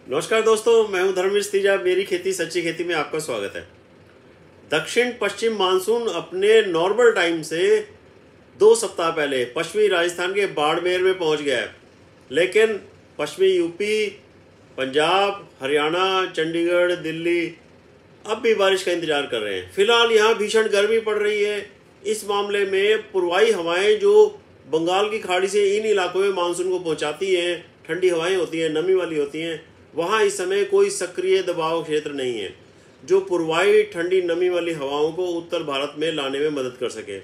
नमस्कार दोस्तों, मैं हूं धर्मेश तीजा। मेरी खेती सच्ची खेती में आपका स्वागत है। दक्षिण पश्चिम मानसून अपने नॉर्मल टाइम से 2 सप्ताह पहले पश्चिमी राजस्थान के बाड़मेर में पहुंच गया है, लेकिन पश्चिमी यूपी, पंजाब, हरियाणा, चंडीगढ़, दिल्ली अब भी बारिश का इंतजार कर रहे हैं। फिलहाल यहाँ भीषण गर्मी पड़ रही है। इस मामले में पूर्वाई हवाएं जो बंगाल की खाड़ी से इन इलाकों में मानसून को पहुंचाती हैं, ठंडी हवाएं होती हैं, नमी वाली होती हैं, वहाँ इस समय कोई सक्रिय दबाव क्षेत्र नहीं है जो पूर्वाई ठंडी नमी वाली हवाओं को उत्तर भारत में लाने में मदद कर सके।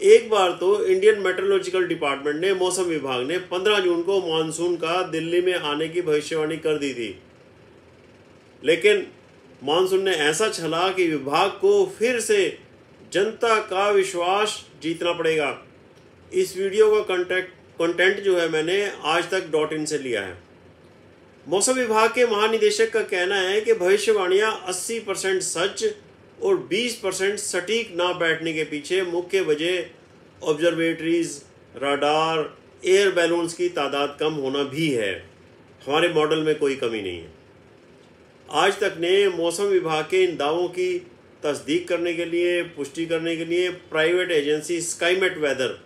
एक बार तो इंडियन मेट्रोलॉजिकल डिपार्टमेंट ने, मौसम विभाग ने 15 जून को मानसून का दिल्ली में आने की भविष्यवाणी कर दी थी, लेकिन मानसून ने ऐसा चला कि विभाग को फिर से जनता का विश्वास जीतना पड़ेगा। इस वीडियो का कंटेंट जो है मैंने आज तक .in से लिया है। मौसम विभाग के महानिदेशक का कहना है कि भविष्यवाणियां 80% सच और 20% सटीक ना बैठने के पीछे मुख्य वजह ऑब्जर्वेटरीज, राडार, एयर बैलून्स की तादाद कम होना भी है। हमारे मॉडल में कोई कमी नहीं है। आज तक ने मौसम विभाग के इन दावों की तस्दीक करने के लिए, पुष्टि करने के लिए प्राइवेट एजेंसी स्काईमेट वेदर,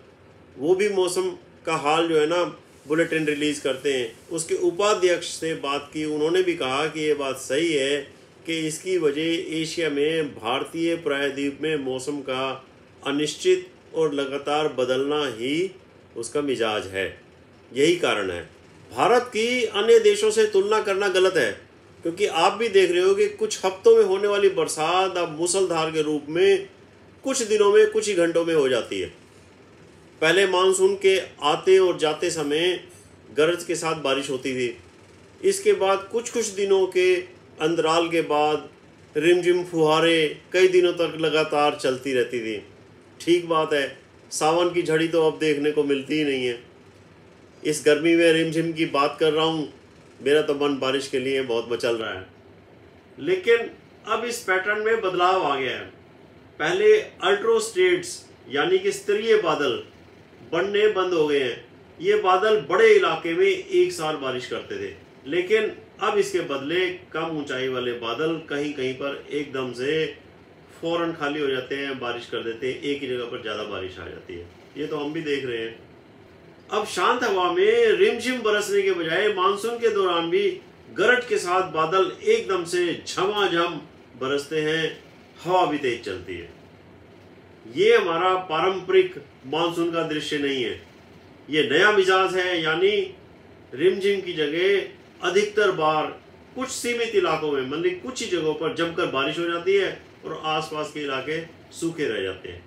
वो भी मौसम का हाल जो है ना बुलेटिन रिलीज करते हैं, उसके उपाध्यक्ष से बात की। उन्होंने भी कहा कि ये बात सही है कि इसकी वजह एशिया में भारतीय प्रायद्वीप में मौसम का अनिश्चित और लगातार बदलना ही उसका मिजाज है। यही कारण है। भारत की अन्य देशों से तुलना करना गलत है, क्योंकि आप भी देख रहे हो कि कुछ हफ्तों में होने वाली बरसात अब मूसलाधार के रूप में कुछ दिनों में, कुछ ही घंटों में हो जाती है। पहले मानसून के आते और जाते समय गरज के साथ बारिश होती थी। इसके बाद कुछ दिनों के अंतराल के बाद रिमझिम फुहारें कई दिनों तक लगातार चलती रहती थी। ठीक बात है, सावन की झड़ी तो अब देखने को मिलती ही नहीं है। इस गर्मी में रिमझिम की बात कर रहा हूँ, मेरा तो मन बारिश के लिए बहुत मचल रहा है। लेकिन अब इस पैटर्न में बदलाव आ गया है। पहले अल्ट्रोस्टेट्स यानी कि स्तरीय बादल बनने बंद हो गए हैं। ये बादल बड़े इलाके में एक साथ बारिश करते थे, लेकिन अब इसके बदले कम ऊंचाई वाले बादल कहीं कहीं पर एकदम से फौरन खाली हो जाते हैं, बारिश कर देते हैं, एक ही जगह पर ज़्यादा बारिश आ जाती है। ये तो हम भी देख रहे हैं। अब शांत हवा में रिमझिम बरसने के बजाय मानसून के दौरान भी गरज के साथ बादल एकदम से झमाझम बरसते हैं, हवा भी तेज चलती है। ये हमारा पारंपरिक मानसून का दृश्य नहीं है, ये नया मिजाज है। यानी रिमझिम की जगह अधिकतर बार कुछ सीमित इलाकों में, मतलब कुछ ही जगहों पर जमकर बारिश हो जाती है और आसपास के इलाके सूखे रह जाते हैं।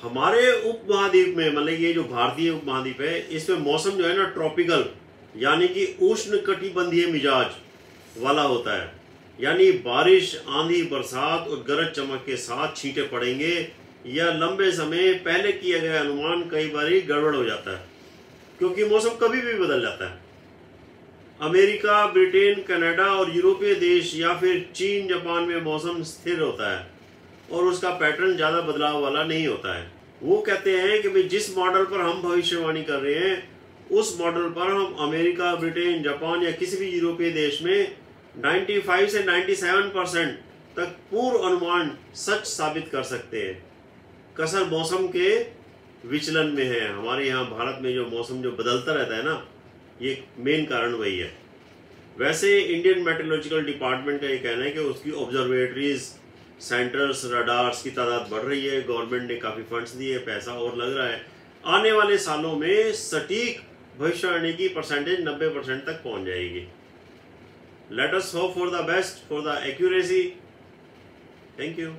हमारे उपमहाद्वीप में, मतलब ये जो भारतीय उपमहाद्वीप है, इसमें मौसम जो है ना ट्रॉपिकल यानी कि उष्ण कटिबंधीय मिजाज वाला होता है। यानी बारिश, आंधी, बरसात और गरज चमक के साथ छींटे पड़ेंगे या लंबे समय पहले किया गया अनुमान कई बार गड़बड़ हो जाता है, क्योंकि मौसम कभी भी बदल जाता है। अमेरिका, ब्रिटेन, कनाडा और यूरोपीय देश या फिर चीन, जापान में मौसम स्थिर होता है और उसका पैटर्न ज़्यादा बदलाव वाला नहीं होता है। वो कहते हैं कि भाई जिस मॉडल पर हम भविष्यवाणी कर रहे हैं, उस मॉडल पर हम अमेरिका, ब्रिटेन, जापान या किसी भी यूरोपीय देश में 95 से 97% तक पूर्व अनुमान सच साबित कर सकते हैं। कसर मौसम के विचलन में है। हमारे यहाँ भारत में जो मौसम जो बदलता रहता है ना, ये मेन कारण वही है। वैसे इंडियन मेट्रोलॉजिकल डिपार्टमेंट का ये कहना है कि उसकी ऑब्जर्वेटरीज, सेंटर्स, रडार्स की तादाद बढ़ रही है। गवर्नमेंट ने काफ़ी फंड्स दिए, पैसा और लग रहा है। आने वाले सालों में सटीक भविष्यवाणी की परसेंटेज 90% तक पहुँच जाएगी। Let us hope for the best, for the accuracy. Thank you.